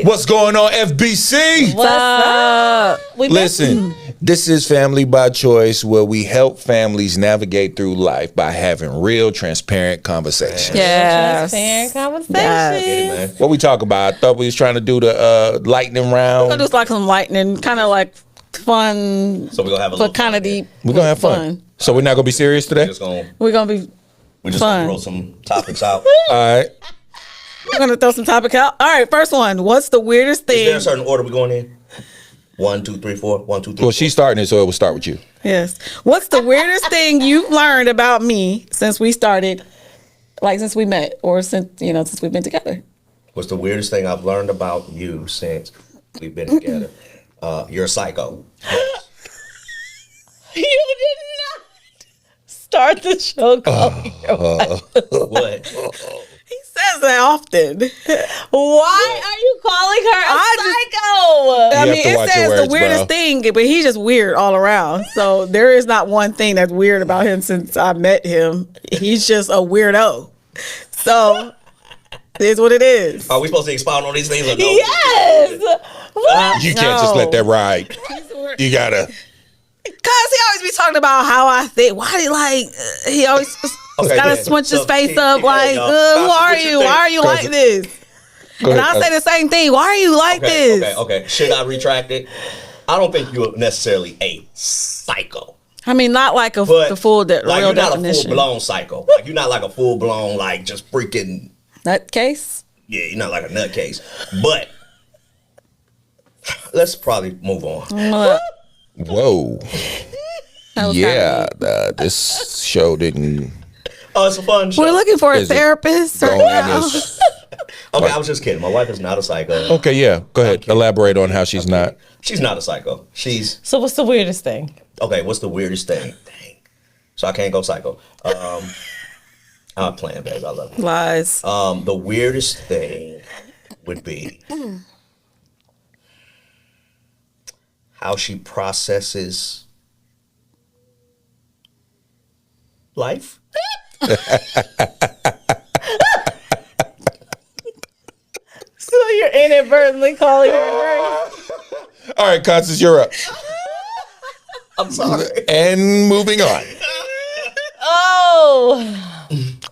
What's going on, FBC? What's up? Listen, this is Family by Choice, where we help families navigate through life by having real, transparent conversations. Yes. Transparent conversation. Yes. What we talk about? I thought we was trying to do the lightning round. Just like some lightning, kind of like fun, So we're gonna have a but little kind of fun. deep. We're gonna have fun. So we're not gonna be serious today. We're gonna be We're just fun. gonna throw some topics out. All right. We're gonna throw some topic out. All right, first one. What's the weirdest Is there thing? a certain order we're going in? 1, 2, 3, 4. 1, 2, 3. Well, she's starting it, so it will start with you. Yes. What's the weirdest thing you've learned about me since we started, like since we met, or since we've been together? What's the weirdest thing I've learned about you since we've been together? You're a psycho. You did not start the show calling your wife. What? He says that often. Why are you calling her a psycho? I have mean, to it watch says your the words, weirdest bro. thing, but he's just weird all around. So there is not one thing that's weird about him since I met him. He's just a weirdo. So it is what it is. Are we supposed to expound on these things or no? Yes. What? You can't just let No. that ride. You gotta. Cause he always be talking about how I think. Why he always Okay, gotta yeah. switch his So, face keep up it, like, y'all. who Gossip, are what you you? think? Why are you like Gossip. this? Go And ahead. I say the same thing. Why are you like Okay, this? okay. Should I retract it? I don't think you're necessarily a psycho. I mean, not like But the full like real you're not definition. a full-blown psycho. Like you're not like a full-blown, like just freaking, That case. yeah, you're not like a nutcase. But let's probably move on. Whoa. That was Yeah, kinda this show didn't Oh, it's a fun show. We're looking for a Is it therapist go right in now. this. Okay, I was just kidding. My wife is not a psycho. Okay, yeah. Go ahead. Elaborate on how she's not. She's not a psycho. She's So what's the weirdest thing? okay. What's the weirdest thing? Dang. So I can't go psycho. I'm playing, babe. I love you. Lies. The weirdest thing would be how she processes life. So you're inadvertently calling her. All right, Constance, you're up. I'm sorry. And moving on. Oh,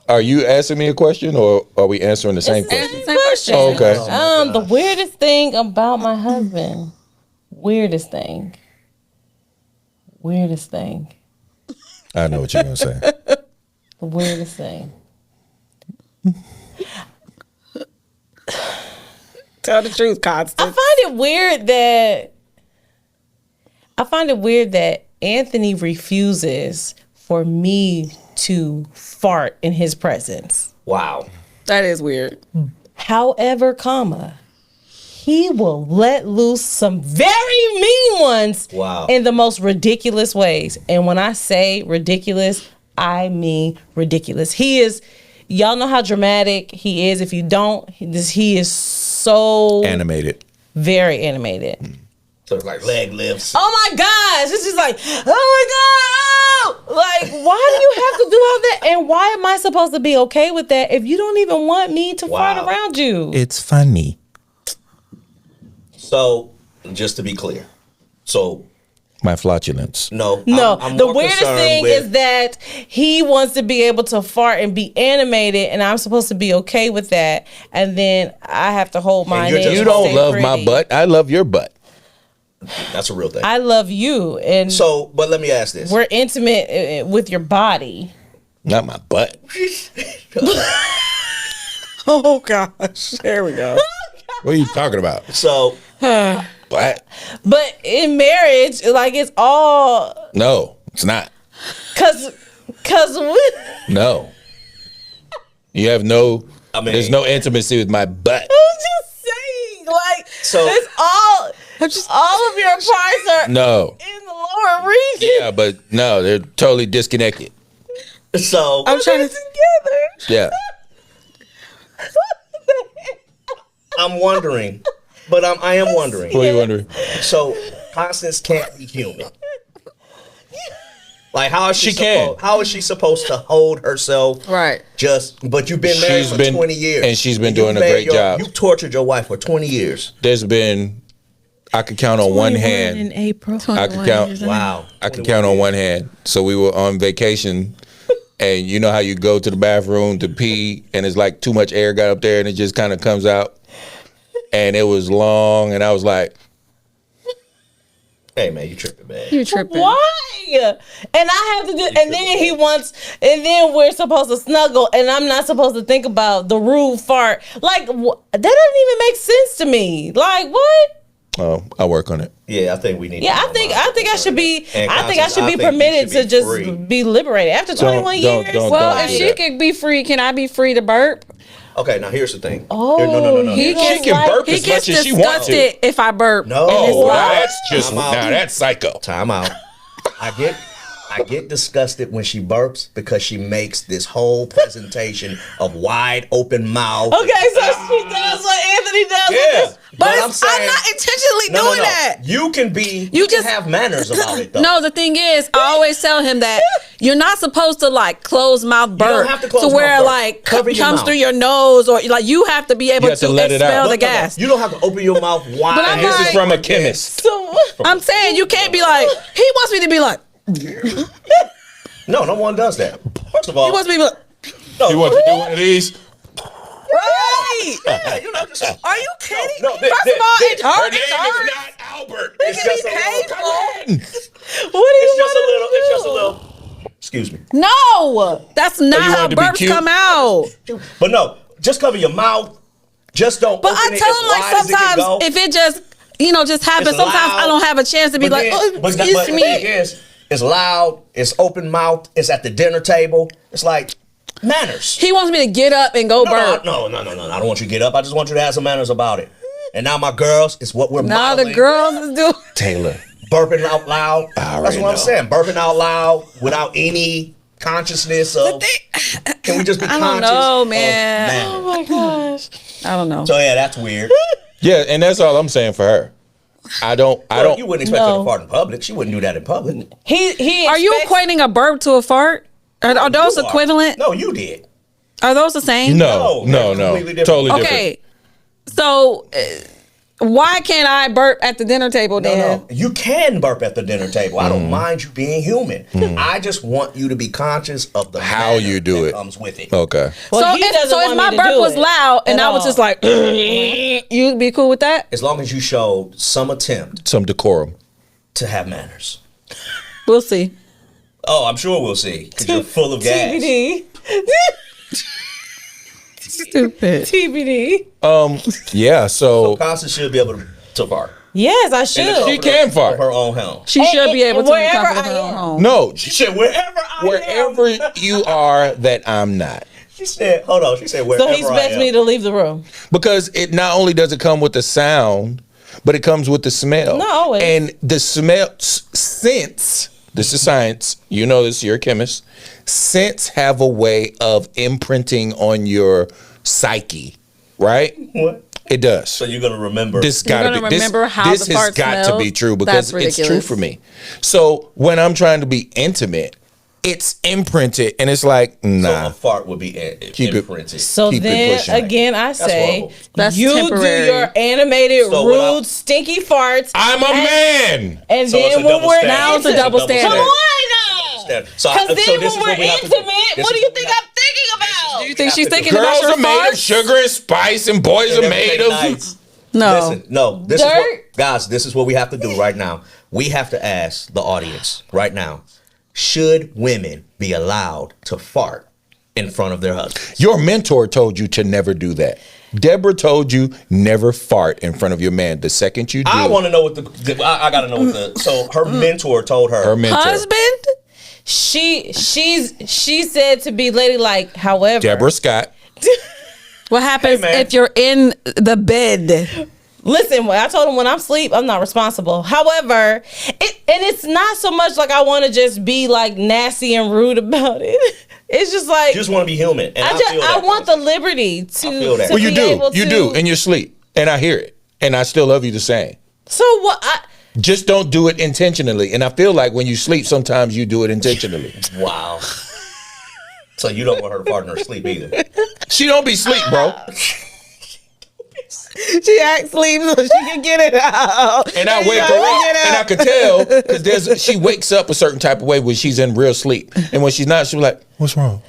Are you asking me a question, or are we answering the same question? Same question. Oh, okay. the weirdest thing about my husband. Weirdest thing. Weirdest thing. I know what you're gonna say. The weirdest thing. Tell the truth, Constance. I find it weird that Anthony refuses for me to fart in his presence. Wow. That is weird. However, he will let loose some very mean ones Wow. in the most ridiculous ways. And when I say ridiculous, I mean ridiculous. Y'all know how dramatic he is. If you don't, he is so Animated. very animated. So it's like leg lifts. Oh my gosh. It's just like, oh my God. Like, why do you have to do all that? And why am I supposed to be okay with that if you don't even want me to fart Wow. around you? It's funny. So just to be clear, so My flatulence. no, No, I'm the more weirdest concerned thing with- is that he wants to be able to fart and be animated, and I'm supposed to be okay with that. And then I have to hold mine you're in. just- You and don't stay love my pretty. butt. I love your butt. that's a real thing. I love you, and So, but let me ask this. we're intimate with your body. Not my butt. Oh gosh. There we go. What are you talking about? So, Butt? But in marriage, like it's all No, it's not. cause we. No. You have no. I mean- there's no intimacy with my butt. I'm just saying, like, So- it's all of your parts are No. in the lower region Yeah, but no, they're totally disconnected. so I'm trying to. together. Yeah. I'm wondering, but I am wondering. What are you wondering? So, Constance can't be human. Like how is She can. How is she supposed to hold herself? Right. But you've been married for 20 years, and she's been You've doing a made great job. You tortured your wife for 20 years. There's been, I could count on one hand. in April. I could count. Wow. I could count on one hand. So we were on vacation, and you know how you go to the bathroom to pee, and it's like too much air got up there, and it just kind of comes out, and it was long, and I was like, Hey man, you tripping, man. You tripping? Why? And I have to do, and then he wants, and then we're supposed to snuggle, and I'm not supposed to think about the rude fart. Like that doesn't even make sense to me. Like what? "Oh, I'll work on it." Yeah, I think we need. Yeah, to I think I should be. And I think I should be you permitted should to just free. be liberated after 21 don't- years. don't- Well, don't if do she that. could be free, can I be free to burp? Okay, now here's the thing. Oh, no. He She gets can burp he as gets much as she wants to. disgusted if I burp. No. And it's Oh, loud. now that's just I'm out. now that's psycho. Time out. I get disgusted when she burps because she makes this whole presentation of wide open mouth. Okay, so she does what Anthony does. Yeah, But I'm it's, I'm not intentionally no, doing no. that. You can be. You You can just- have manners about it though. No, the thing is, I always tell him that you're not supposed to like close mouth burp have to close where mouth burp. like Cover your comes mouth. through your nose or like you have to be able You have to let it out. expel the No, no, no. gas. You don't have to open your mouth wide. But I'm And this is like- from a chemist. So I'm saying you can't be like he wants me to be like No one does that. First of all, he wants me to be like no, You want to do one of these? right. Yeah, you know, just, Are you kidding? No, me? First of all, it's Her hard. name It's is hard. not Albert. it's can just be a little. painful. what do you It's just a want little. to It's just a do? little. Excuse me. No, that's not you how wanted to be burps cute? come out. But no, just cover your mouth. Just don't. But open I it tell as him like wide as it can sometimes go. if it just just happens, It's sometimes loud. I don't have a chance to be But like, then- oh, but excuse the thing me. is, it's loud. It's open mouth. It's at the dinner table. It's like manners. He wants me to get up and go burp. No. I don't want you to get up. I just want you to have some manners about it. And now my girls, it's what we're Now the modeling. girls is doing. Taylor. Burping out loud. I That's already what I'm know. saying. Burping out loud without any consciousness of. Can we just be I conscious? don't know, of man. manners? Oh my gosh. I don't know. So yeah, that's weird. Yeah, and that's all I'm saying for her. I don't. You wouldn't expect her No. to fart in public. She wouldn't do that in public. He Are you expects- equating a burp to a fart? Are those You are. equivalent? No, you did. Are those the same? No, No, no, that's no. completely different. Totally different. Okay. So why can't I burp at the dinner table then? No. You can burp at the dinner table. I don't mind you being human. I just want you to be conscious of the How manner you do that it. comes with it. Okay. Well, so he if, doesn't so want if me my to burp do was it loud and at I was all. just like, you'd be cool with that? As long as you show some attempt Some decorum. to have manners. We'll see. Oh, I'm sure we'll see. Because you're full of gas. TBD. Stupid. TBD. Yeah. So Constance should be able to fart. Yes, I In the should. comfort She can of fart. her own home. She should be able to in the wherever comfort of her I own am. home. no, She said, wherever you are that I'm not. She said, hold on. She said, wherever So he expects me to leave the room. Because it not only does it come with the sound, but it comes with the smell. Not always. And the smell, scents, this is science, you know this, you're a chemist. Scents have a way of imprinting on your psyche, right? What? It does. So you're going to remember. This You're gotta gonna be remember this, how this the has fart got to smells? be true because That's it's true ridiculous. for me. So when I'm trying to be intimate, it's imprinted and it's like, So nah. a fart would be Keep it- imprinted. So Keep it then pushing. again, I say horrible. That's you temporary. do your animated, So what I- rude, stinky farts. I'm a man. And So then it's a when double we're standard. Now it's a intimate- double standard. Come on now. Standard. So Because then this is when what we're we have to do. intimate, This what do is you what we think have I'm thinking about? Do you think she's have to thinking do. about Girls your are made of farts? sugar and spice, and boys are made of. Nights. No. Listen, no. This is Dirt. what, guys. This is what we have to do right now. We have to ask the audience right now: should women be allowed to fart in front of their husbands? Your mentor told you to never do that. Deborah told you never fart in front of your man. The second you do, I want to know what I got to know what the. So her mentor told her. her mentor, Husband? She said to be ladylike. However, Deborah Scott. What happens man. if you're in the bed? listen, when I told him when I'm asleep, I'm not responsible. However, it's not so much like I want to just be like nasty and rude about it. It's just like You just want to be human. And I want the liberty to. feel that. to Well, you be do, able you to- do in your sleep, and I hear it, and I still love you the same. So what? Just don't do it intentionally. And I feel like when you sleep, sometimes you do it intentionally. Wow. So you don't want her to fart in her sleep either. She don't be sleep, bro. She acts sleep so she can get it out. And I wake her up, and I could tell because she wakes up a certain type of way when she's in real sleep, and when she's not, she's like, "What's wrong?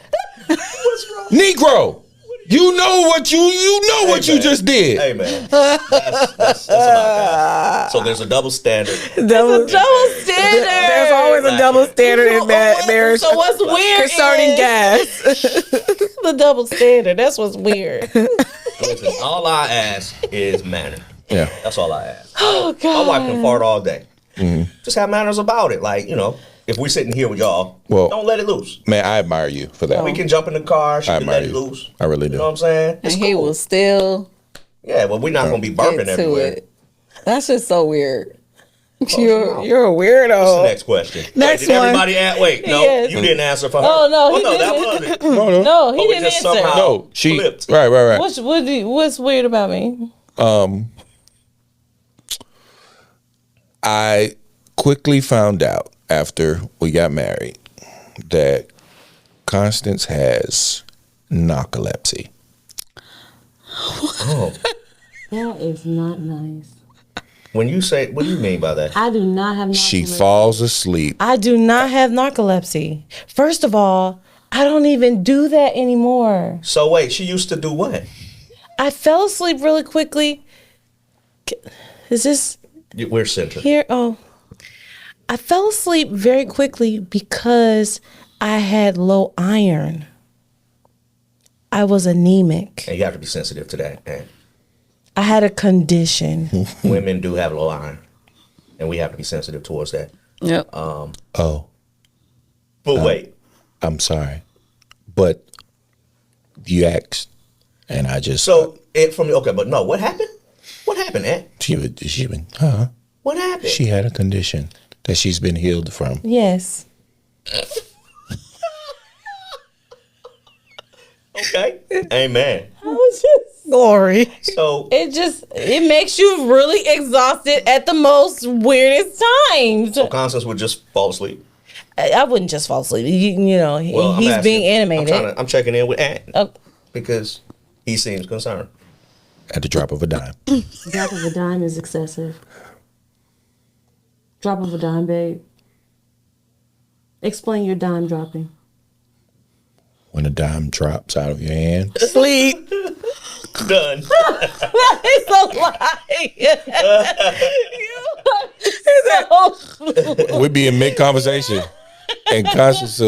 What's wrong? Negro? You know what you man. just did." Hey man, that's a lot. So there's a double standard. Double Double standard. There's always a double standard in marriage. So what's weird concerning is gas? the double standard. That's what's weird. Listen, all I ask is manner. Yeah. That's all I ask. Oh God. My wife can fart all day. Just have manners about it. Like, if we're sitting here with y'all, Well- don't let it loose. Man, I admire you for that. We can jump in the car. She I can let admire it you. loose. I really do. You know what I'm saying? And he will still Yeah, well, we're not going to be get burping to everywhere. it. That's just so weird. no. You're a What's weirdo. the next question? Next Did one. everybody wait, no, Yes. you didn't answer for her. Oh, no, he that didn't. was it. No, he Oh, we didn't just answer. somehow- No, she Flipped. right. What's weird about me? I quickly found out after we got married that Constance has narcolepsy. Oh, That is not nice. when you say, what do you mean by that? I do not have She narcolepsy. falls asleep. I do not have narcolepsy. First of all, I don't even do that anymore. So wait, she used to do what? I fell asleep really quickly. Is this We're centered. here? Oh. I fell asleep very quickly because I had low iron. I was anemic. And you have to be sensitive to that. And I had a condition. women do have low iron, and we have to be sensitive towards that. Yep. Oh, But wait, I'm sorry, but you asked, and I just but no, what happened? What happened, Aunt? she would What happened? she had a condition that she's been healed from. Yes. Okay. Amen. I was just Glory. So it makes you really exhausted at the most weirdest times. Constance would just fall asleep. I wouldn't just fall asleep. Well, I'm he's asking- being animated. I'm checking in with Aunt Oh, because he seems concerned. At the drop of a dime. Drop of a dime is excessive. Drop of a dime, babe. Explain your dime dropping. When a dime drops out of your hand, Sleep. Done. that is a lie. You are so we'd be in mid conversation, and Constance,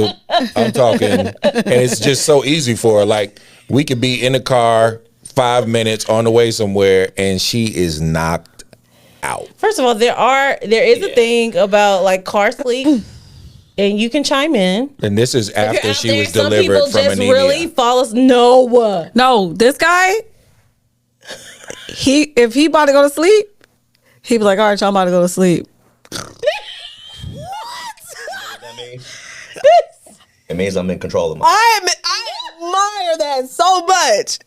I'm talking, and it's just so easy for her. Like we could be in the car 5 minutes on the way somewhere, and she is knocked out. First of all, there is a thing about like car sleep, and you can chime in. And this is after Out she there, was some delivered people from just anemia. really fall asleep. No. No, this guy, if he about to go to sleep, he be like, all right, y'all about to go to sleep. That means it means I'm in control of my. I admire that so much.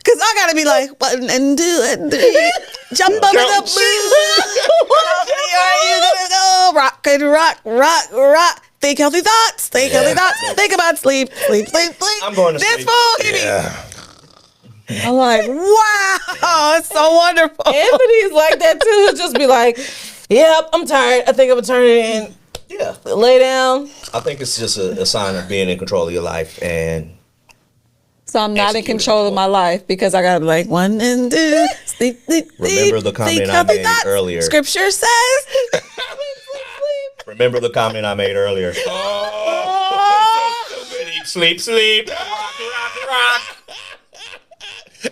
Cause I gotta be like 1 and 2 and 3, jump up in the blue. Are you gonna go rock and rock? Think healthy thoughts. Think healthy thoughts. Think about sleep. I'm going to this sleep. fool. Yeah. I'm like, wow, it's so wonderful. Anthony's like that too. He'll just be like, "Yep, I'm tired. I think I'm gonna turn it in. Yeah. Lay down." I think it's just a sign of being in control of your life, and So I'm not in Executed. control of my life because I got like 1 and 2, sleep. Remember the comment think I healthy made thoughts. earlier. Scripture says. remember the comment I made earlier. Sleep.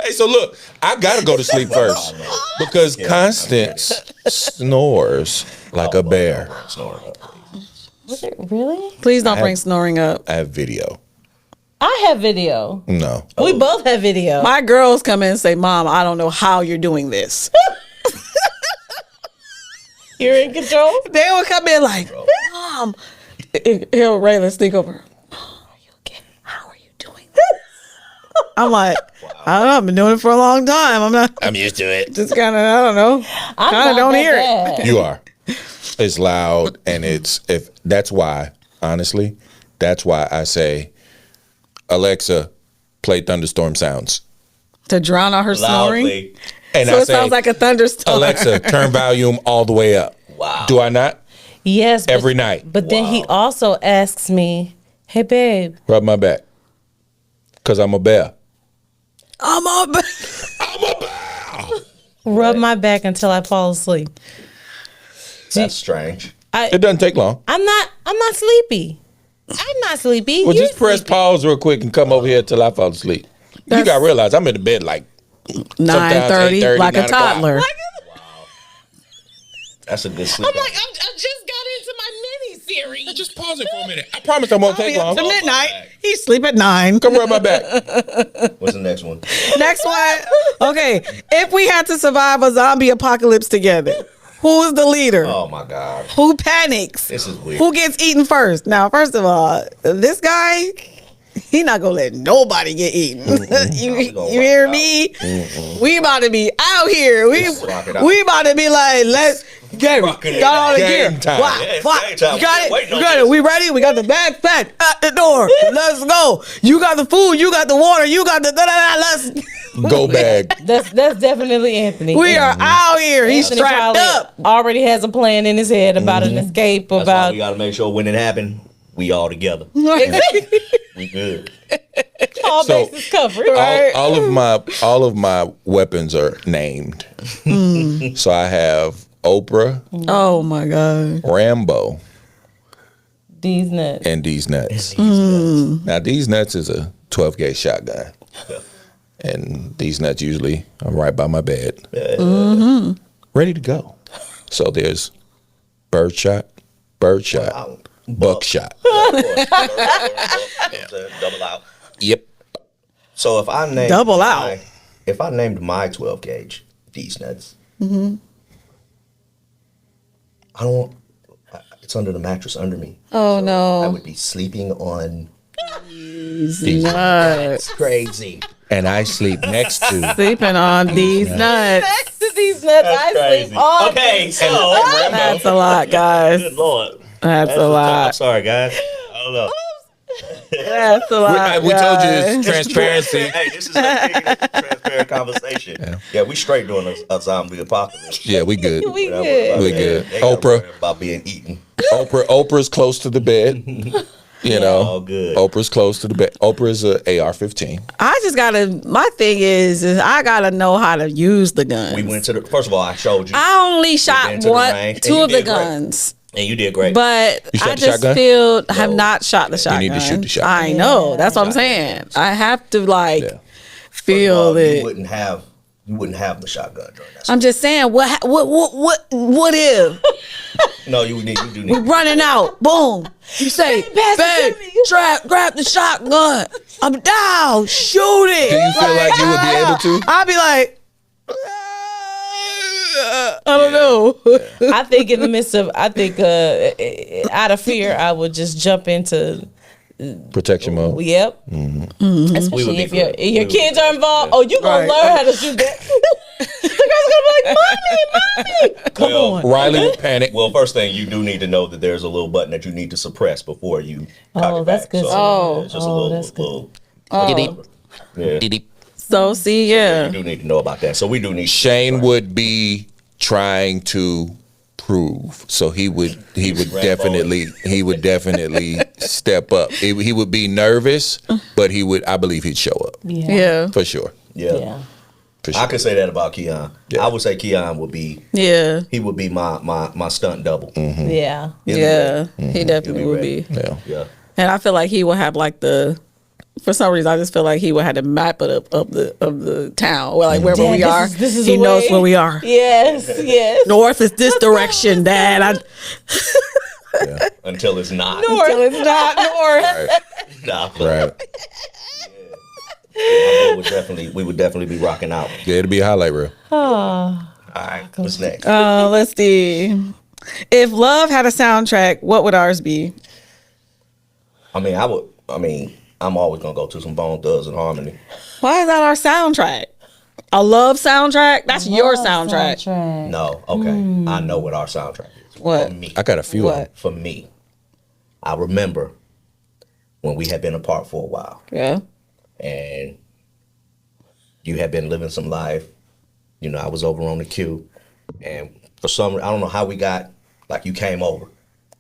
Hey, so look, I gotta go to sleep first because Constance snores like a bear. Was it really? Please don't bring snoring up. I have video. I have video. No. We both have video. My girls come in and say, Mom, I don't know how you're doing this. You're in control. They will come in like, Mom. He'll Raylan sneak over. Are you okay? How are you doing this? I'm like, I don't know. I've been doing it for a long time. I'm not I'm used to it. just kind of, I don't know. I'm Kind of not don't that hear it. bad. You are. It's loud, and that's why, honestly, that's why I say, Alexa, play thunderstorm sounds. To drown out her snoring. Loudly. And So I it say, sounds like a thunderstorm. Alexa, turn volume all the way up. Wow. Do I not? Yes. Every night. But then he also asks me, hey, babe. Rub my back. Because I'm a bear. I'm up. Rub my back until I fall asleep. That's strange. It doesn't take long. I'm not sleepy. I'm not sleepy. Well, You're just press sleepy. pause real quick and come over here till I fall asleep. You got to realize I'm in the bed like 9:30, 8:30, like a 9 o'clock. toddler. That's a good sleep. I'm like, I just got into my mini series. Just pause it for a minute. I promise I won't take long. To midnight. He sleep at 9. Come rub my back. What's the next one? Next one. Okay. If we had to survive a zombie apocalypse together, who is the leader? Oh my God. Who panics? This is weird. Who gets eaten first? Now, first of all, this guy, he not gonna let nobody get eaten. you gonna hear rock me? We about to be out here. We rock it out. about to be like, let's get it. Rocking it Got all the gear. Game time. Why? Yeah, it's Why? game time. You got Waiting it. on You got this. it. We ready? We got the backpack at the door. Let's go. You got the food. You got the water. You got the let's. Go bag. That's definitely Anthony. We are out here. He's Anthony strapped probably up. already has a plan in his head about an escape. That's why About we gotta make sure when it happened, we all together. exactly. We good. All So- bases covered. All of my weapons are named. So I have Oprah, Oh my God. Rambo, These nuts. and These Nuts. Now These Nuts is a 12 gauge shotgun, and These Nuts usually are right by my bed, ready to go. So there's birdshot, buckshot. Double out. Yep. So if I named Double out. If I named my 12 gauge these nuts, I don't. It's under the mattress under me. Oh I no. would be sleeping on. These Nuts. Crazy. And I sleep next to. Sleeping on these nuts. Next to these nuts, I sleep on. Okay, so That's a lot, guys. good lord, That's a I'm lot. sorry, guys. I don't know. That's a lot. We told you guys. it's transparency. Hey, this is a transparent conversation. Yeah, we straight doing a zombie apocalypse. Yeah, we good. We Whatever good. about We that. good. They gotta Oprah. worry about being eaten. Oprah's close to the bed. You know, All good. Oprah's close to the bed. Oprah's a AR-15. I just gotta. My thing is I gotta know how to use the gun. We went to the. First of all, I showed you, I only shot been to the one, range, and two you of the did great. guns, and you did great. but You shot I the just shotgun? feel have No. not shot the shotgun. need to shoot the shotgun. I know. That's what I'm saying. I have to like Yeah. feel you it. wouldn't have the shotgun during that. I'm just saying. What if No, you do need. we running out? Boom. You say, pass it babe, to me." grab the shotgun. I'm down. Shoot it. Do you feel like you would be able to? I'll be like, I don't know. I think in the midst of, out of fear, I would just jump into. Protection mode. Yep. We would Especially be if your good. if your We would kids be are good. involved. Oh, you gonna Right. learn how to shoot that. The girl's gonna be like, "Mommy, come Well, on." Riley would panic. Well, first thing you do need to know that there's a little button that you need to suppress before you. cock Oh, it that's back. good. So, Oh. it's just a Oh, little, that's good. little yeah. So see, yeah. You do need to know about that. So we do need. Shane would be trying to prove, so he would definitely step up. He would be nervous, but I believe he'd show up Yeah. for sure. Yeah. Yeah. For I sure. could say that about Keon. Yeah. I would say Keon would be. Yeah. He would be my stunt double. Yeah. He'll be Yeah. ready. He definitely He'll would be be. Yeah. Yeah. And I feel like he would have like for some reason, I just feel like he would have the map of the town, or like wherever Dad, we this are. is He the knows way. where we are. Yes. Yes. North is this direction, Dad. Until it's not. Until it's not north. Nah, but Right. we would definitely be rocking out. Yeah, it'll be a highlight reel. All right. What's next? Let's see. If love had a soundtrack, what would ours be? I'm always gonna go to some Bone Thugs and Harmony. Why is that our soundtrack? A love soundtrack? That's your Love soundtrack. No, okay. I know what our soundtrack is. What? For me. I got a few of them. What? For me. I remember when we had been apart for a while Yeah. and you had been living some life. You know, I was over on the queue, and for some, I don't know how we got, like, you came over,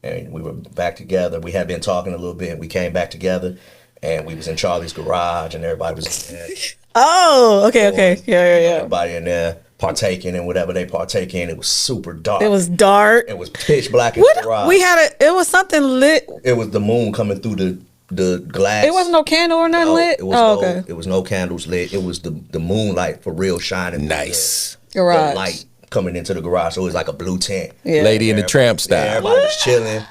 and we were back together. We had been talking a little bit, and we came back together, and we was in Charlie's garage, and everybody was in there. Oh, okay. Yeah. Everybody in there partaking in whatever they partake in. It was super dark. It was dark. It was pitch black in the garage. What? We had it was something lit. It was the moon coming through the glass. It wasn't no candle or nothing No, lit? It was Oh, no, okay. It was no candles lit. It was the moonlight for real shining. through Nice. The Garage. light coming into the garage. So it was like a blue tent. Yeah. Lady in the Tramp Yeah, style. everybody was chilling.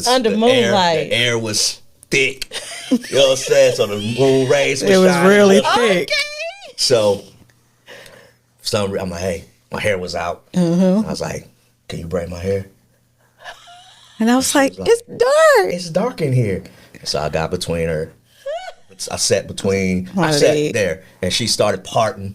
Under moonlight. The air was thick. You know what I'm saying? So the moon rays was It was shining. really thick. So for some reason, I'm like, hey, my hair was out. Mm-hmm. I was like, can you braid my hair? And I was like, like, it's dark. It's dark in here. So I got between her. I sat Right. there, and she started parting.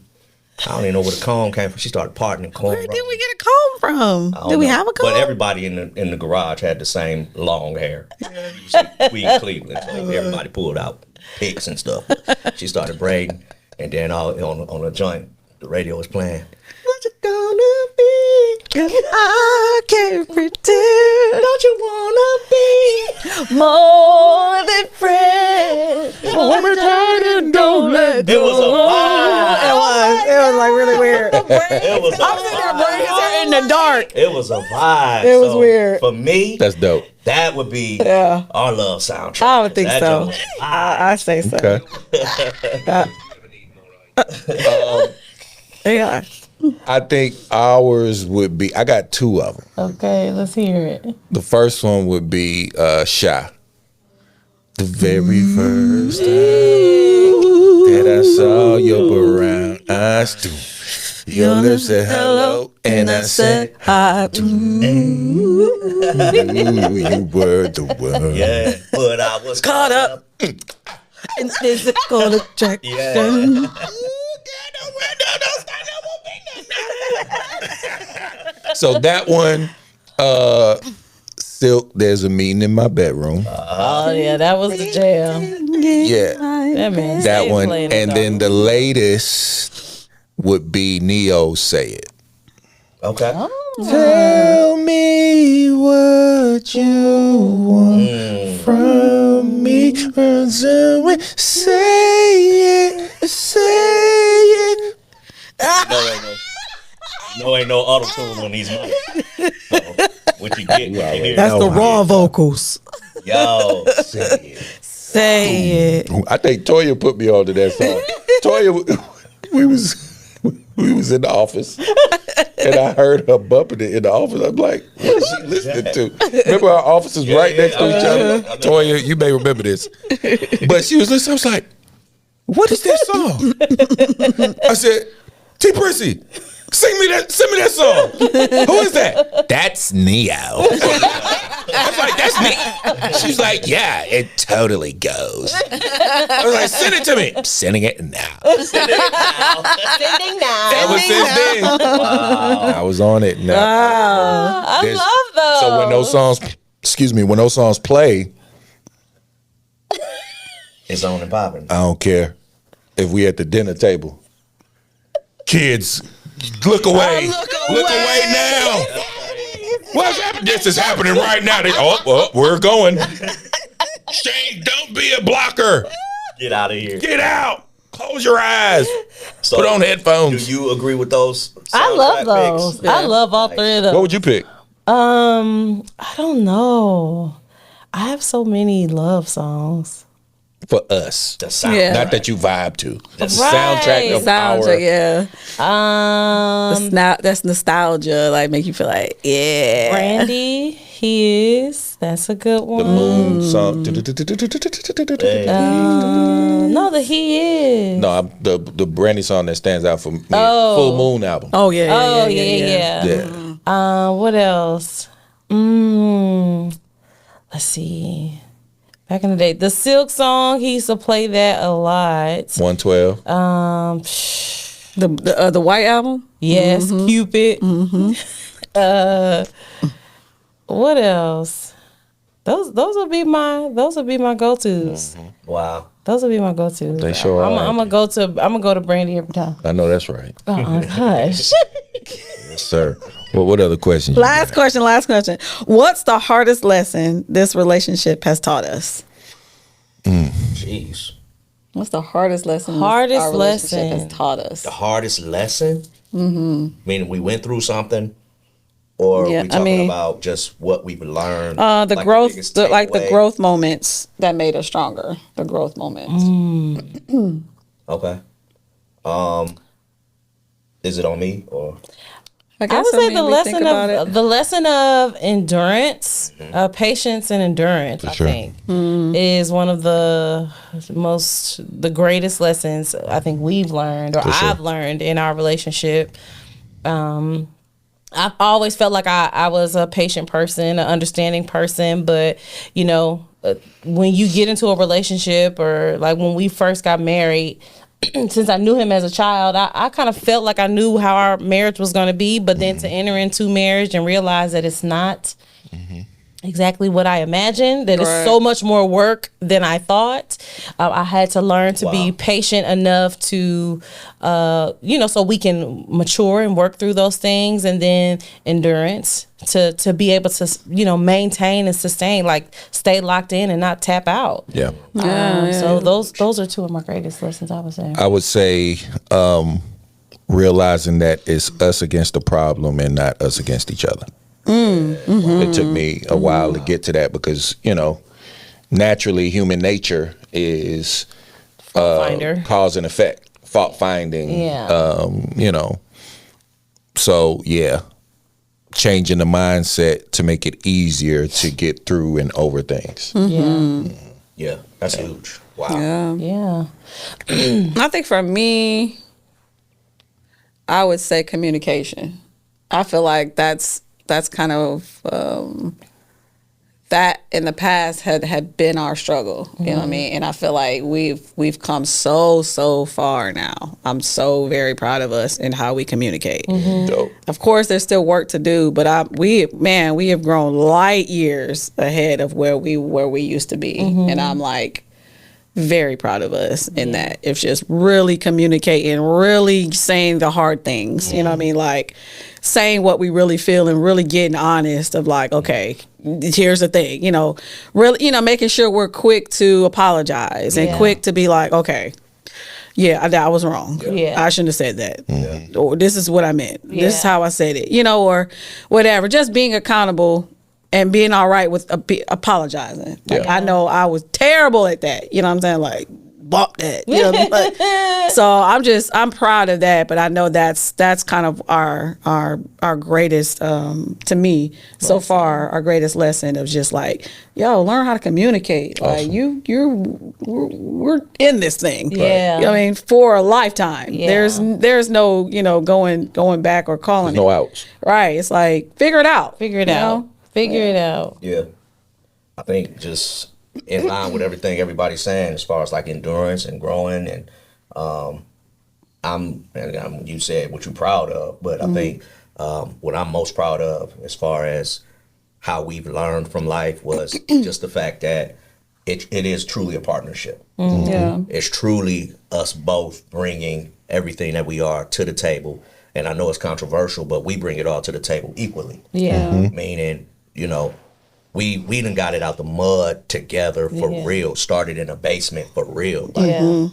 I don't even know where the comb came from. She started parting the comb. Where did we get a comb from? I don't Did we know. have a comb? But everybody in the garage had the same long hair. Usually we in Cleveland, so everybody pulled out picks and stuff. She started braiding, and then on the joint, the radio was playing. What you gonna be? I can't pretend. Don't you wanna be? More than friends. Hold me tight and don't let It was a vibe. It was like really weird. It was a I'm sitting there vibe. braiding his hair in the dark. It was a vibe. It was weird. For me, That's dope. that would be Yeah. our love soundtrack. I would think That so. joint was a vibe. I say so. Okay. Yeah. I think ours would be. I got two of them. Okay, let's hear it. The first one would be Shy. The very first time that I saw your brown eyes, too. Your lips said hello, and I said, hi. ooh, you were the one. Yeah, but I was Caught up in physical attraction. Yeah. So that one, Silk, there's a meeting in my bedroom. Oh yeah, that was the jam. Yeah. That man. That stayed one. playing it, And though. then the latest would be Neo Say It. Okay. Tell me what you want from me. Say it. No, ain't no auto tune on these mics. So, what you get? What you hear. That's the raw vocals. Yo, say it. Say it. I think Toya put me onto that song. Toya, we was in the office, and I heard her bumping it in the office. I'm like, what is she listening to? Remember our offices right next to each other? Toya, you may remember this. But she was listening. I was like, what is that song? I said, T. Prissy, send me that song. Who is that? That's Neo. I was like, that's me. She's like, yeah, it totally goes. I was like, send it to me. I'm sending it now. Sending now. Ever since then, I was on it now. I There's- love those. So when those songs play, It's on and popping. I don't care if we at the dinner table. Kids, look away. Look away now. What's happening? This is happening right now. We're going. Shane, don't be a blocker. Get out of here. Get out. Close your eyes. So, Put on headphones. Do you agree with those? I love soundtrack those. picks? I love all three of them. What would you pick? I don't know. I have so many love songs. For us. The sound. Yeah. Not that you vibe to. The Right. soundtrack of Nostalgia, our. yeah. That's nostalgia. Like make you feel like, yeah. Brandy, he is. That's a good one. The moon song. No, the he is. No, the Brandy song that stands out for me. Oh. Full Moon album. Oh yeah. Oh yeah. Yeah. What else? Let's see. Back in the day, the Silk song, he used to play that a lot. 112. The White Album. Yes, Cupid. What else? Those would be my go-tos. Wow. Those would be my go-tos. They sure are. I'm gonna go to Brandy every time. I know that's right. Oh gosh. Yes, sir. Well, what other questions? you Last question. What's the hardest lesson this relationship has taught us? Jeez. What's the hardest lesson Hardest our relationship lesson. has taught us? The hardest lesson? Meaning we went through something? Or Yeah, we talking I mean, about just what we've learned? The like growth, biggest the takeaway? growth moments that made us stronger. The growth moments. Okay. Is it on me or? I I would say the we think about it. lesson of endurance, patience and endurance. I sure. think is one of the greatest lessons I think we've learned or For sure. I've learned in our relationship. I've always felt like I was a patient person, an understanding person, but you know, when you get into a relationship or like when we first got married, since I knew him as a child, I kind of felt like I knew how our marriage was going to be, but then to enter into marriage and realize that it's not exactly what I imagined, that it's so much more work than I thought. I had to learn to be patient enough to, so we can mature and work through those things, and then endurance to be able to, maintain and sustain, like stay locked in and not tap out. Yeah. So those are two of my greatest lessons, I would say. I would say realizing that it's us against the problem and not us against each other. It took me a while to get to that because, naturally human nature is Finder. cause and effect, fault finding. Yeah. So yeah, changing the mindset to make it easier to get through and over things. Yeah, that's huge. Wow. Yeah. I think for me, I would say communication. I feel like that's kind of that in the past had been our struggle. You know what I mean? And I feel like we've come so far now. I'm so very proud of us and how we communicate. Dope. Of course, there's still work to do, but we have grown light years ahead of where we used to be, and I'm like very proud of us in that. It's just really communicating, really saying the hard things. You know what I mean? Like saying what we really feel and really getting honest of like, okay, here's the thing. Really, making sure we're quick to apologize and quick to be like, okay, yeah, I was wrong. Yeah. I shouldn't have said that. Or this is what I meant. This is how I said it. Or whatever. Just being accountable and being all right with apologizing. Like, I know I was terrible at that. You know what I'm saying? Like, bump that. You know what I mean? Like, so I'm proud of that, but I know that's kind of our greatest, to me, so far, our greatest lesson of just like, learn how to communicate. Awesome. Like we're in this thing. Yeah. You know what I mean? For a lifetime. Yeah. There's no, going back or calling No it. outs. Right. It's like, figure it out. Figure it you out. know? Figure it out. Yeah. I think just in line with everything everybody's saying as far as like endurance and growing and you said what you're proud of, but I think what I'm most proud of as far as how we've learned from life was just the fact that it is truly a partnership. Yeah. It's truly us both bringing everything that we are to the table. And I know it's controversial, but we bring it all to the table equally. Yeah. Meaning, we done got it out the mud together for real. Started in a basement for real. Like,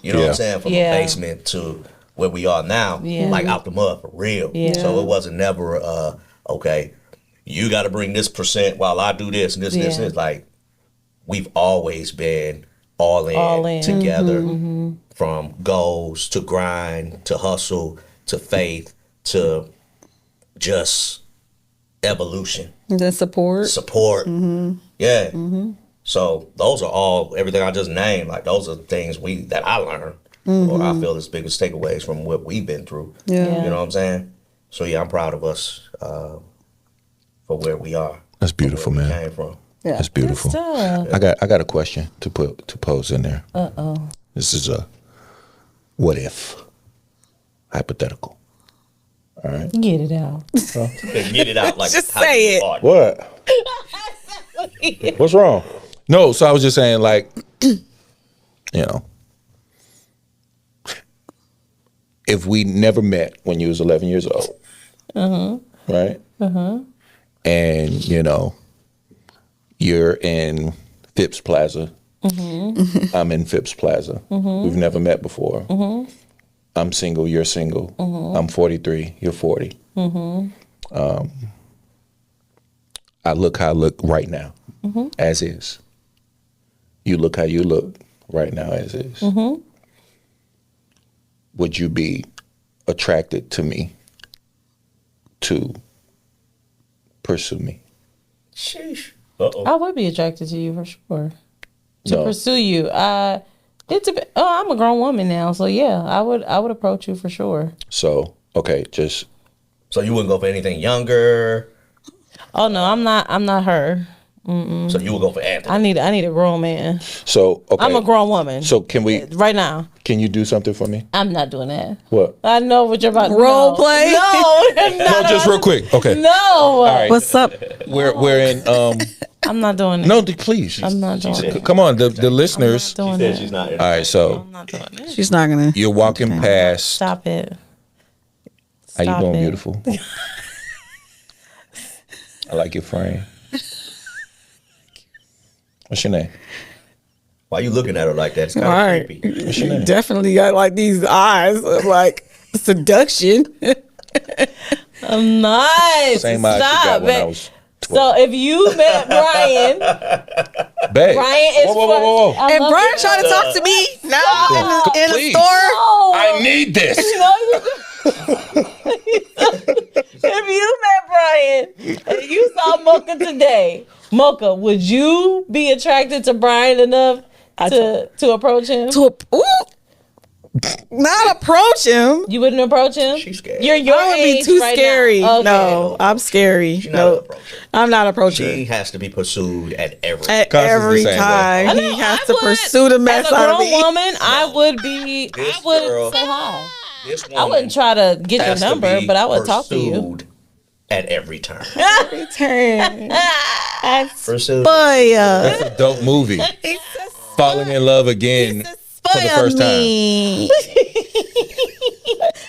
you know what I'm saying? From a basement to where we are now, like out the mud for real. Yeah. So it wasn't never, okay, you got to bring this percent while I do this and this and this. And this. Like, we've always been all in. Together from goals to grind to hustle to faith to just evolution. And then support. Yeah. So those are all, everything I just named, like those are things that I learned or I feel is biggest takeaways from what we've been through. Yeah. You know what I'm saying? So yeah, I'm proud of us for where we are. That's beautiful, where we man. came from. Yeah. That's beautiful. stuff. I got a question to pose in there. This is a what if. hypothetical. All right. Get it out. Get it out like Just how say you it. are. What? What's wrong? No, so I was just saying, like, you know, if we never met when you was 11 years old, right? And, you know, you're in Phipps Plaza. I'm in Phipps Plaza. We've never met before. I'm single, you're single. I'm 43, you're 40. I look how I look right now, as is. You look how you look right now, as is. Would you be attracted to me to pursue me? Sheesh. Uh-oh. I would be attracted to you for sure. To No. pursue you. I'm a grown woman now, so yeah, I would approach you for sure. So, okay, just So you wouldn't go for anything younger. Oh no, I'm not her. So you would go for Anthony. I need a grown man. so okay. I'm a grown woman. So can Right now, you do something for me? I'm not doing that. What? I know what you're about to Role play? No, No, just real quick. Okay. No, All right. What's up? We're in I'm not doing it. no, please. I'm not doing it. Come on, the listeners. Doing Said that. she's not. All right, so I'm not doing it. She's not gonna. you're walking past. Stop it. How you Stop doing, it. beautiful? I like your frame. What's your name? Why you looking at her like that? It's kind of Right. creepy. What's your name? Definitely got like these eyes of like seduction. I'm not. Same eyes you Stop got when I it. was So if you met Brian, Babe. Brian is whoa. first. I And love Brian you. trying to talk to me now in the Please. store. Oh, I need this. no, if you met Brian and you saw Mocha today, Mocha, would you be attracted to Brian enough to approach him? Not approach him. You wouldn't approach him? She's scared. You're your I would be age too right scary. now. Okay. No, I'm scary. She's not No, an approacher. I'm not approaching. She has to be pursued at every. At Constant's every the same way. time, I he know, has I to would- pursue the mess As a out of grown me. woman, I would be. This I would girl- say hi. This I wouldn't woman try to get your has to number, be but I would talk to you. pursued at every turn. Return. Pursued. Boy, That's a dope movie. Falling in love again for the first time. me.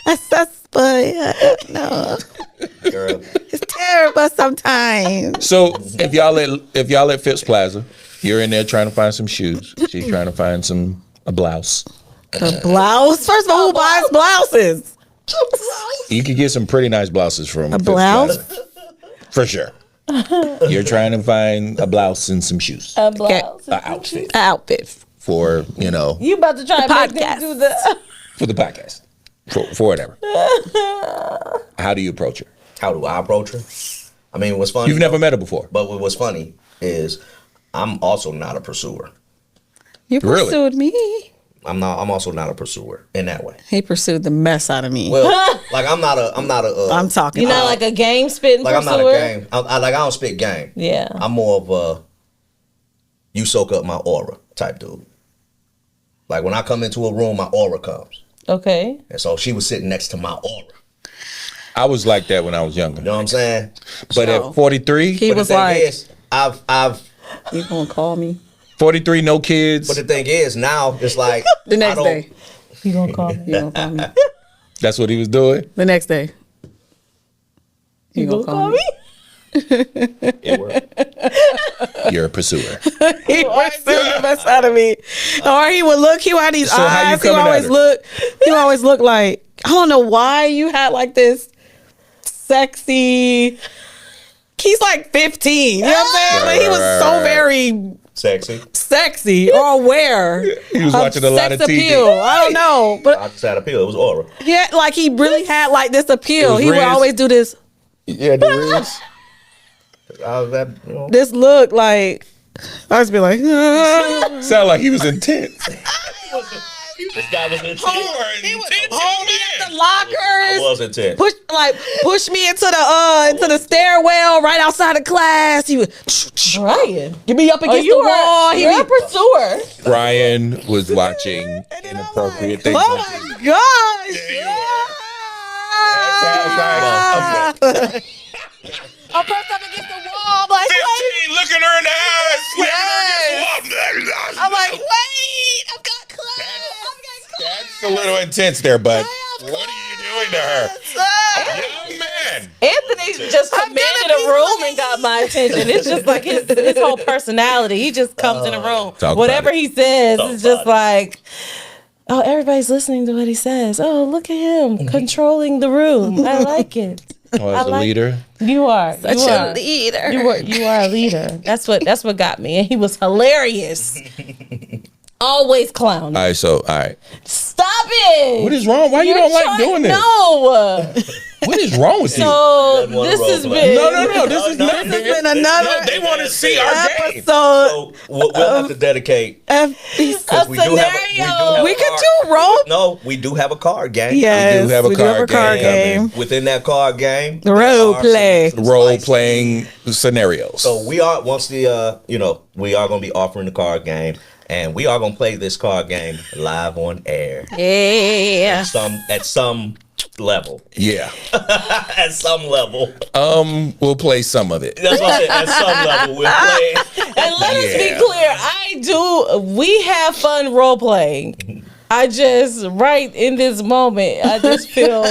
I spoil. No, Girl. it's terrible sometimes. So if y'all at Phipps Plaza, you're in there trying to find some shoes. She's trying to find a blouse. A blouse. First of all, who buys blouses? You could get some pretty nice blouses from Phipps blouse? Plaza. For sure. You're trying to find a blouse and some shoes. A blouse. An outfit Outfit. for, You about to try to make them podcast. do the. for the podcast. For whatever. How do you approach her? How do I approach her? I mean, what's funny? You've never met her before. But what's funny is I'm also not a pursuer. You Really? pursued me. I'm also not a pursuer in that way. He pursued the mess out of me. Well, like I'm not a. I'm talking. You're not like a game spitting Like I'm pursuer. not a game. I don't spit game. Yeah. I'm more of a you soak up my aura type dude. Like when I come into a room, my aura comes, Okay. and so she was sitting next to my aura. I was like that when I was younger. You know what I'm saying? But So, at 43, he But was the thing like, is, I've. "You gonna call me 43, no kids. But the thing is, now it's like the I next don't- day? You gonna call me? You gonna call me That's what he was doing. the next day? You You gonna call me? It worked. You're a pursuer. He pursued the mess out of me, or he would look. He would have these So how you eyes. He coming would at always her? look. He would always look like I don't know why you had like this sexy. He's like 15. You know what I'm saying? But he was so Right. very Sexy. sexy or aware. He was watching a lot of sex TV. appeal. I don't know, but I just had appeal. It was aura. yeah, like he really had like this appeal. was He would Riz. always do this Yeah, there is. I was that. You know, this look like I just be like, ah. Sound like he was intense. this guy was intense. He would hold me at the I lockers. was intense. Push me into the stairwell right outside of class. He would Brian. get me up Oh, against you the wall. He You're a be, pursuer. Brian was watching inappropriate things. oh my gosh. I'm pressed up against the wall. I'm like, wait. looking her in the eyes. Yes. I'm like, wait. I've got clothes. That's a little intense there, bud. What are you doing to her? Young man. Anthony just commanded a room and got my attention. It's just like his whole personality. He just comes in the room. Talk Whatever about it. he says, Talk it's just about like, oh, everybody's listening to what he says. Oh, look at him controlling the room. I like it. Oh, as a like- leader. You are Such you a are. leader. You are a leader. That's what got me. And he was hilarious. Always clowning. All right, so, all right. Stop it. What is wrong? Why you don't like doing this? No. What is wrong with you? So Doesn't wanna this role has play. been No. This is not. This has been another No, they want to see our game. episode So we'll have to dedicate. FBC. 'cause A we do have scenario. We could card- do role. No, we do have a card game. Yes, We do have a card game. game. Within that card game, Role there are play. some Role slices. playing scenarios. So we are once the we are going to be offering the card game, and we are going to play this card game live on air. Yeah. At some level. yeah. At some level. We'll play some of it. That's what I said. At some level, we'll play. And let us be Yeah. clear, we have fun role playing. I just right in this moment, I just feel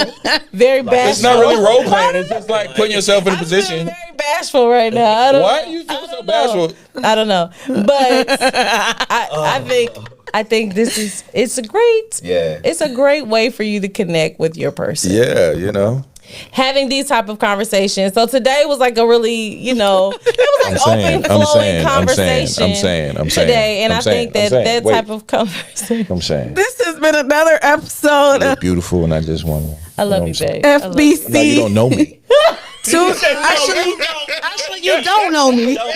very bashful. It's not really role playing. It's just like putting yourself in a I feel position. very bashful right now. I don't Why know. you feel I so don't bashful? know. I don't know, but I think it's a great way for you to connect with your person. Yeah, you know. Having these type of conversations. So today was like a really, it was like open flowing conversation today, and I think that type of conversation. I'm saying. This has been another episode You're of beautiful, and I just want to. I love you, babe. I love you. FBC. No, you don't know me. Actually, you don't know me. I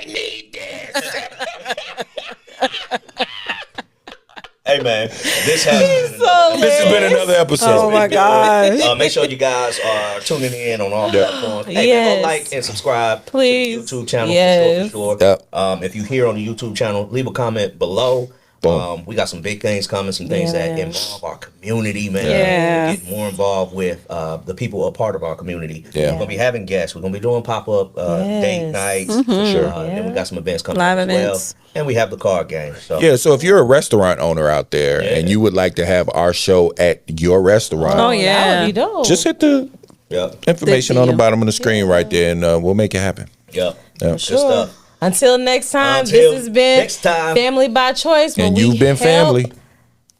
need this. Hey man, this has Been another episode. Oh my gosh. Make sure you guys are tuning in on all platforms. Hey, Yes. go like and subscribe Please. to the YouTube channel Yes. for sure. Yep. If you're here on the YouTube channel, leave a comment below. Boom. We got some big things coming, some things that Yeah. involve our community, man. Yeah. Get more involved with the people who are part of our community. Yeah. We're gonna be having guests. We're gonna be doing pop-up date Yes. nights for sure. Then we got some events coming Live up as events. well. And we have the card game. So Yeah, so if you're a restaurant owner out there Yeah. and you would like to have our show at your restaurant, Oh, yeah. That would be dope. just hit the yep. information on the bottom of the screen right there, and we'll make it happen. Yep. Yeah. Good stuff. Until next time, Until this has been next time. Family by Choice. where And we you've been help family.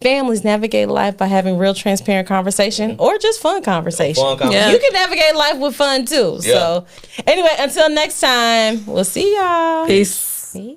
Families navigate life by having real transparent conversation or just fun conversation. Fun conversation. Yeah. You can navigate life with fun too. Yeah. So anyway, until next time, we'll see y'all. Peace. Peace.